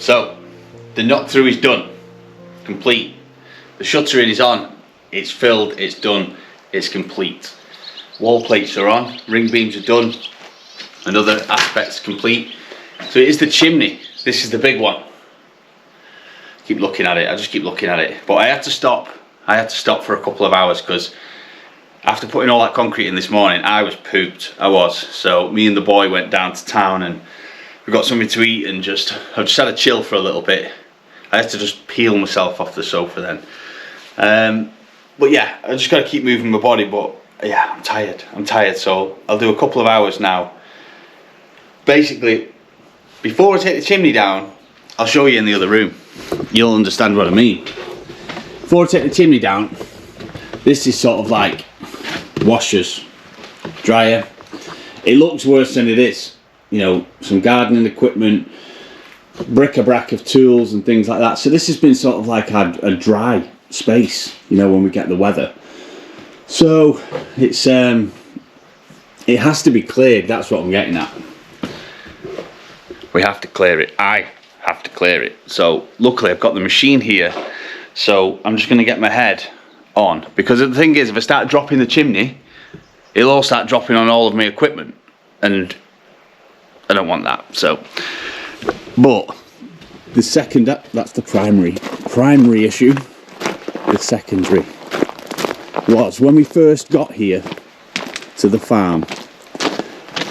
So the knock through is done, complete. The shuttering is on, it's filled, it's done, it's complete. Wall plates are on, ring beams are done, and other aspects complete. So it is the chimney. This is the big one. Keep looking at it. I just keep looking at it. But I had to stop. I had to stop for a couple of hours because after putting all that concrete in this morning, I was pooped. I was. So me and the boy went down to town and we got something to eat and I just had a chill for a little bit. I had to just peel myself off the sofa then. But yeah, I just got to keep moving my body. But yeah, I'm tired. I'm tired. So I'll do a couple of hours now. Basically, before I take the chimney down, I'll show you in the other room. You'll understand what I mean. Before I take the chimney down, this is sort of like washers, dryer. It looks worse than it is. You know, some gardening equipment, bric-a-brac of tools and things like that. So this has been sort of like a dry space, you know, when we get the weather. So it's it has to be cleared. That's what I'm getting at. We have to clear it. I have to clear it. So luckily I've got the machine here, so I'm just going to get my head on, because the thing is, if I start dropping the chimney, it'll all start dropping on all of my equipment, and I don't want that. So, but the second, that's the primary issue. The secondary was when we first got here to the farm,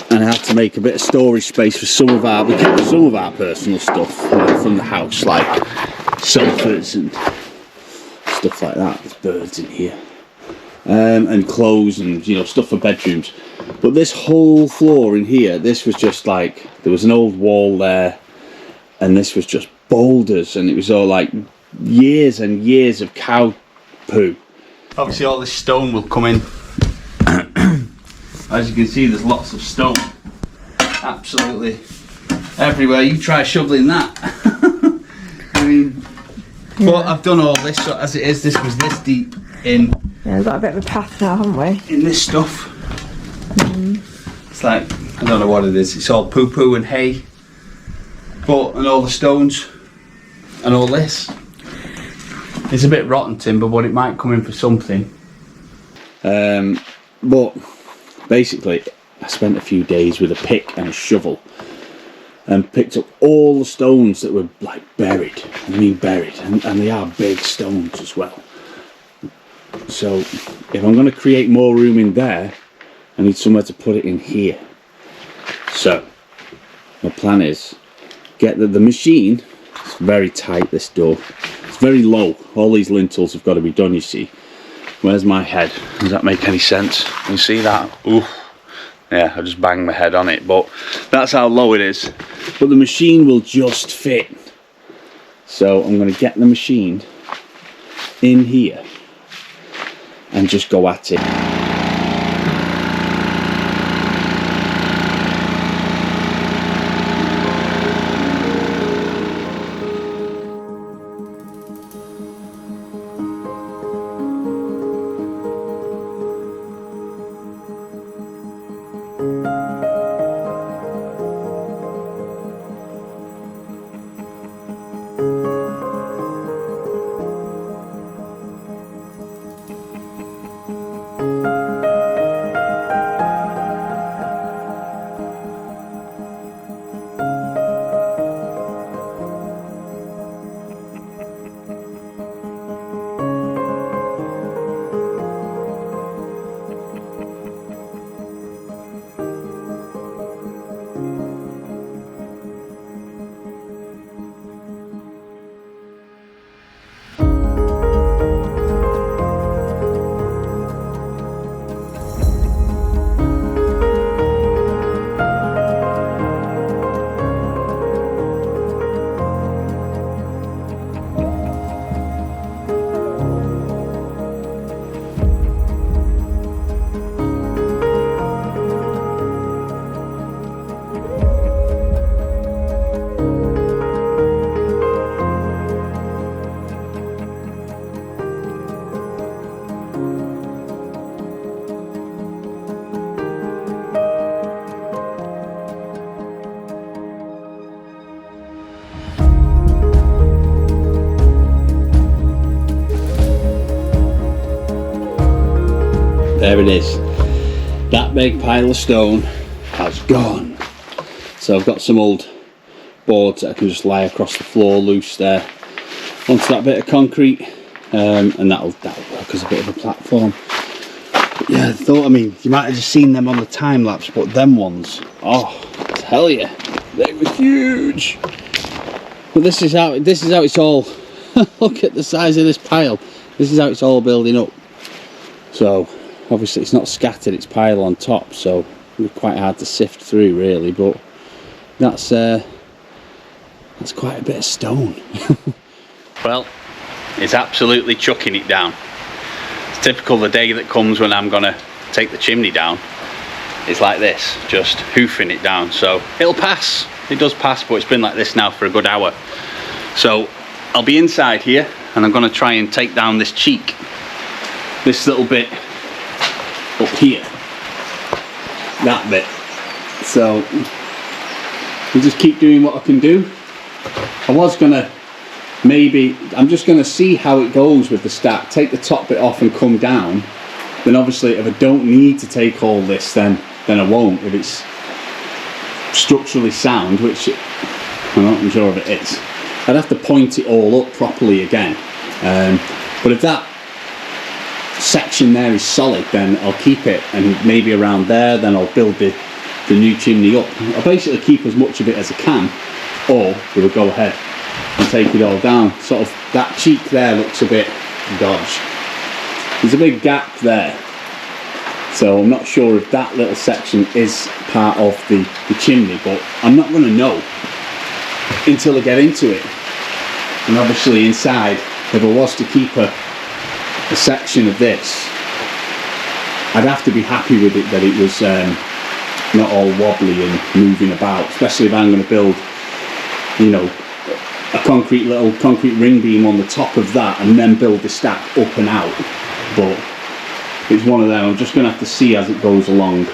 and I had to make a bit of storage space for some of our personal stuff, you know, from the house, like sofas and stuff like that. There's birds in here, and clothes and, you know, stuff for bedrooms. But this whole floor in here, this was just like, there was an old wall there, and this was just boulders, and it was all like years and years of cow poo. Obviously all this stone will come in. As you can see, there's lots of stone absolutely everywhere. You try shoveling that. I mean, yeah. But I've done all this, so as it is, this was this deep in. Yeah, we've got a bit of a path now, haven't we? In this stuff. It's like, I don't know what it is. It's all poo-poo and hay. And all the stones and all this. It's a bit rotten timber, but it might come in for something. But basically, I spent a few days with a pick and a shovel and picked up all the stones that were like buried. I mean buried, and they are big stones as well. So if I'm going to create more room in there, I need somewhere to put it in here. So my plan is get the machine. It's very tight, this door. It's very low. All these lintels have got to be done, you see. Where's my head? Does that make any sense? Can you see that? Ooh. Yeah, I just banged my head on it, but that's how low it is. But the machine will just fit. So I'm going to get the machine in here and just go at it. there it is. That big pile of stone has gone. So I've got some old boards that I can just lie across the floor loose there onto that bit of concrete, and that'll work as a bit of a platform. But yeah, I mean, you might have just seen them on the time lapse, but them ones, oh, I tell you, they were huge. But this is how it's all. Look at the size of this pile. This is how it's all building up. So obviously it's not scattered, it's pile on top, so it's quite hard to sift through really, but that's quite a bit of stone. Well, it's absolutely chucking it down. It's typical the day that comes when I'm gonna take the chimney down. It's like this, just hoofing it down. So it'll pass, it does pass, but it's been like this now for a good hour. So I'll be inside here and I'm gonna try and take down this cheek, this little bit up here, that bit. So I'll just keep doing what I can do. I was gonna I'm just gonna see how it goes with the stack, take the top bit off and come down. Then obviously if I don't need to take all this, then I won't, if it's structurally sound, which I'm not sure if it is. I'd have to point it all up properly again, but if that section there is solid, then I'll keep it, and maybe around there then I'll build the new chimney up. I'll basically keep as much of it as I can, or we'll go ahead and take it all down. Sort of that cheek there looks a bit dodgy. There's a big gap there, so I'm not sure if that little section is part of the chimney, but I'm not going to know until I get into it. And obviously inside, if I was to keep a section of this, I'd have to be happy with it that it was not all wobbly and moving about, especially if I'm going to build, you know, a little concrete ring beam on the top of that and then build the stack up and out. But it's one of them, I'm just going to have to see as it goes along.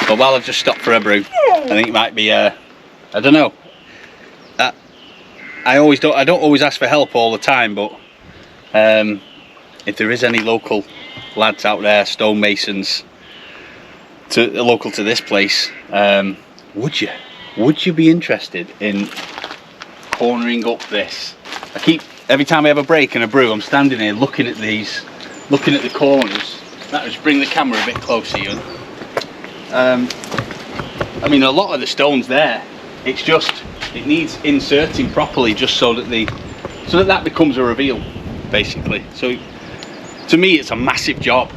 But while I've just stopped for a brew, I think it might be I don't know. I don't always ask for help all the time, but if there is any local lads out there, stonemasons, local to this place, would you be interested in cornering up this? Every time I have a break and a brew, I'm standing here looking at the corners. That just bring the camera a bit closer, Euan. I mean, a lot of the stones there, it needs inserting properly, just so that becomes a reveal, basically. So to me, it's a massive job.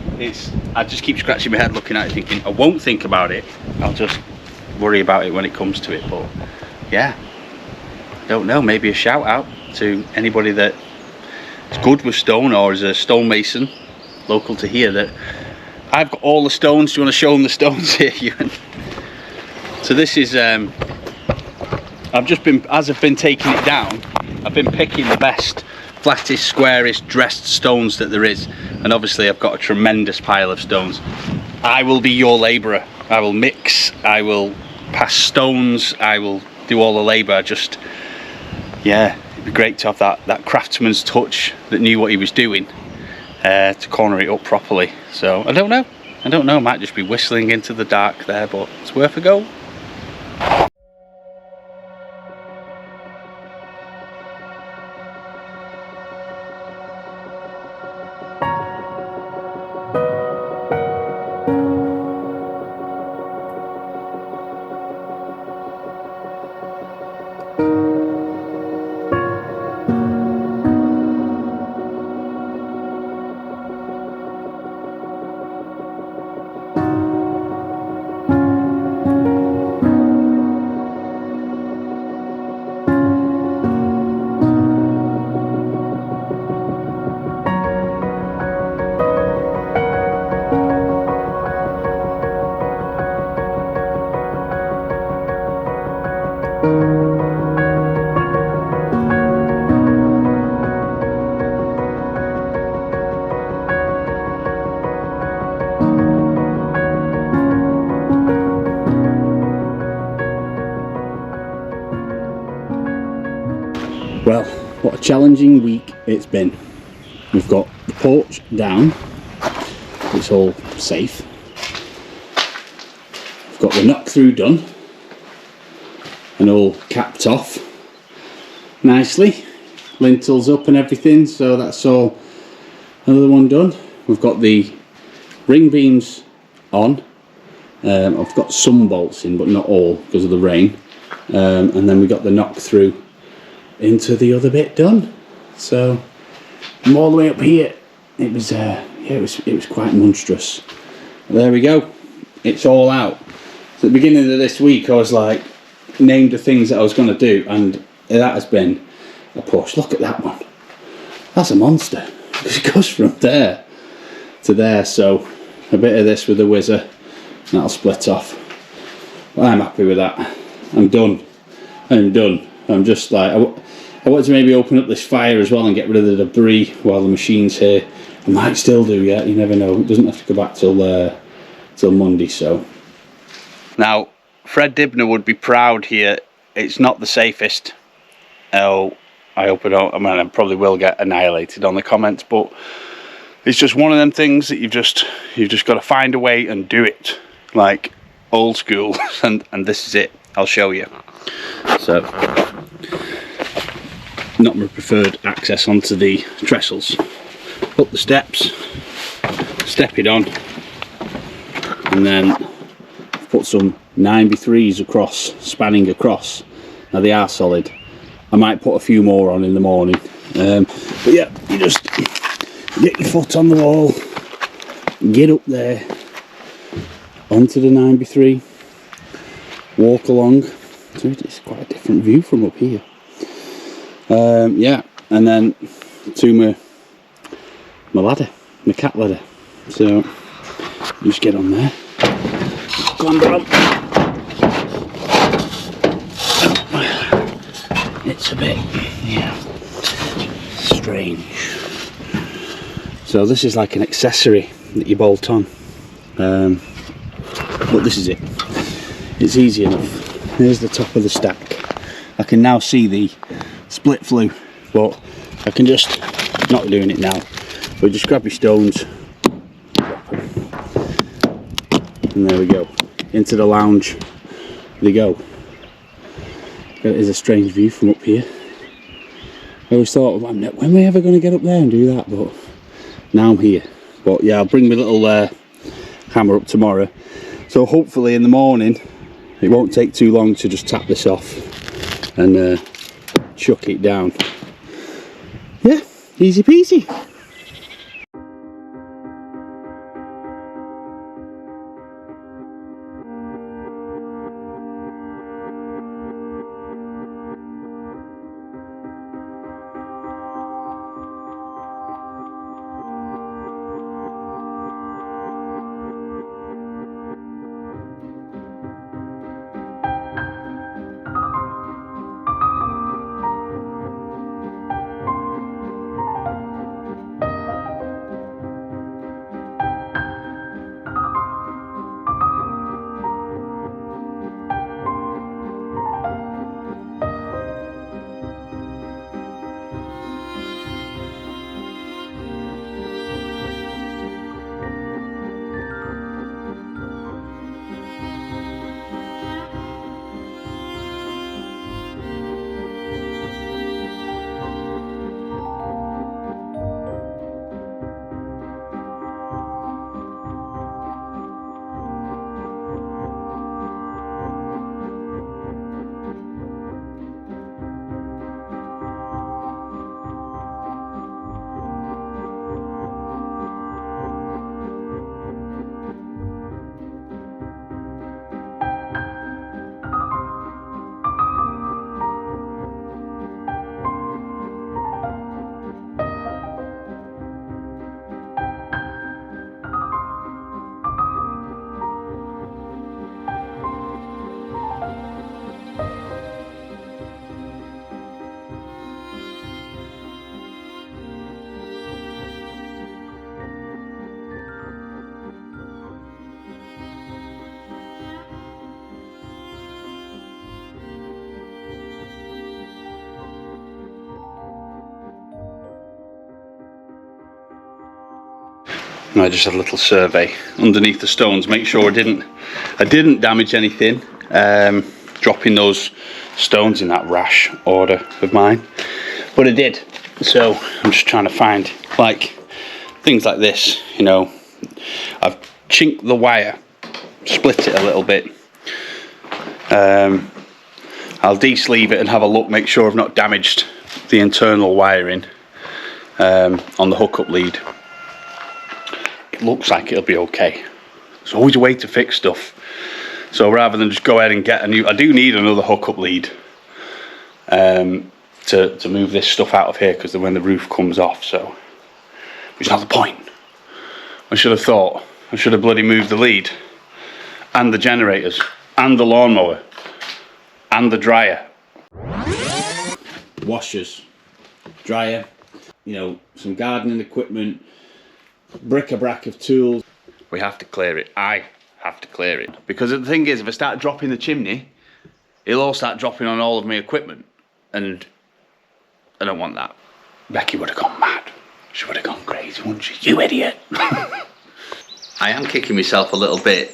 I just keep scratching my head looking at it, thinking I won't think about it. I'll just worry about it when it comes to it. But yeah, I don't know. Maybe a shout out to anybody that is good with stone or is a stonemason local to here. That I've got all the stones. Do you want to show them the stones here, Euan? So this is as I've been taking it down, I've been picking the best, flattest, squarest, dressed stones that there is, and obviously I've got a tremendous pile of stones. I will be your labourer. I will mix, I will pass stones, I will do all the labour. Yeah, it'd be great to have that craftsman's touch that knew what he was doing to corner it up properly. So I don't know, I might just be whistling into the dark there, but it's worth a go. Well, what a challenging week it's been. We've got the porch down, it's all safe. We've got the knock through done and all capped off nicely, lintels up and everything, so that's all. Another one done. We've got the ring beams on. I've got some bolts in but not all because of the rain, and then we got the knock through into the other bit done. So I'm all the way up here. It was it was quite monstrous. But there we go, it's all out. So at the beginning of this week I was like, named the things that I was going to do, and that has been a push. Look at that one, that's a monster. It goes from there to there. So a bit of this with the whizzer and that'll split off. But I'm happy with that. I'm done. I'm just like, I want to maybe open up this fire as well and get rid of the debris while the machine's here. I might still do yet, you never know. It doesn't have to go back till Monday. So now Fred Dibner would be proud here. It's not the safest. Oh, I hope I don't. I mean, I probably will get annihilated on the comments, but it's just one of them things that you've just got to find a way and do it like old school. and this is it. I'll show you. So, not my preferred access onto the trestles. Up the steps, step it on, and then put some 9x3s across, spanning across. Now they are solid. I might put a few more on in the morning. But yeah, you just get your foot on the wall, get up there, onto the 9x3, walk along. So it's quite a different view from up here. Yeah, and then to my ladder, my cat ladder. So just get on there, clamber on. It's a bit, yeah, strange. So this is like an accessory that you bolt on. but this is it. It's easy enough. Here's the top of the stack. I can now see the split flue, but I can just, not doing it now, but just grab your stones, and there we go, into the lounge they go. It is a strange view from up here. I always thought, when am I ever going to get up there and do that, but now I'm here. But yeah, I'll bring my little hammer up tomorrow, so hopefully in the morning it won't take too long to just tap this off and chuck it down. Yeah, easy peasy. And I just had a little survey underneath the stones, make sure I didn't damage anything, dropping those stones in that rash order of mine, but I did. So I'm just trying to find like things like this, you know. I've chinked the wire, split it a little bit. I'll de-sleeve it and have a look, make sure I've not damaged the internal wiring on the hookup lead. It looks like it'll be okay. There's always a way to fix stuff. So rather than just go ahead and get a new, I do need another hookup lead to move this stuff out of here, because when the roof comes off, so which is not the point. I should have thought, I should have bloody moved the lead and the generators and the lawnmower and the dryer, washers, dryer, you know, some gardening equipment, bric-a-brac of tools. We have to clear it. I have to clear it, because the thing is, if I start dropping the chimney, it'll all start dropping on all of my equipment, and I don't want that. Becky would have gone mad. She would have gone crazy, wouldn't she? You idiot. I am kicking myself a little bit.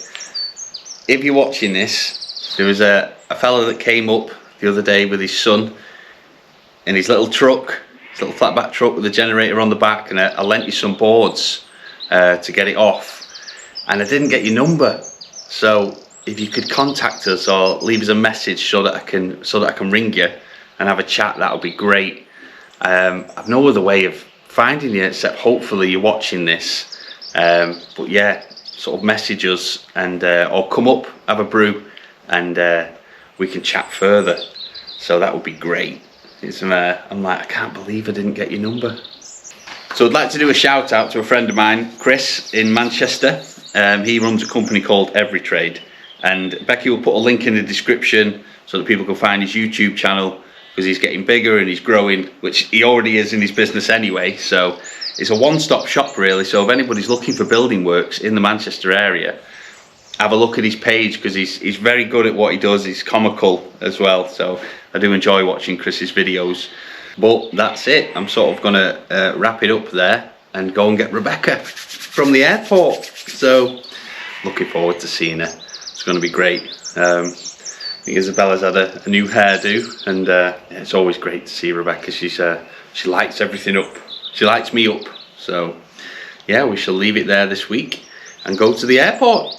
If you're watching this, there was a fella that came up the other day with his son in his little truck, his little flatback truck with a generator on the back, and I lent you some boards to get it off, and I didn't get your number. So if you could contact us or leave us a message so that I can ring you and have a chat, that would be great. I've no other way of finding you except hopefully you're watching this. But yeah, sort of message us and or come up, have a brew, and we can chat further. So that would be great. I'm like, I can't believe I didn't get your number. So I'd like to do a shout out to a friend of mine, Chris, in Manchester. He runs a company called Every Trade, and Becky will put a link in the description so that people can find his YouTube channel, because he's getting bigger and he's growing, which he already is in his business anyway. So it's a one-stop shop really. So if anybody's looking for building works in the Manchester area, have a look at his page, because he's very good at what he does. He's comical as well, so I do enjoy watching Chris's videos. But that's it. I'm sort of gonna wrap it up there and go and get Rebecca from the airport. So looking forward to seeing her. It's going to be great. I think Isabella's had a new hairdo, and it's always great to see Rebecca. She lights everything up. She lights me up. So yeah, we shall leave it there this week and go to the airport.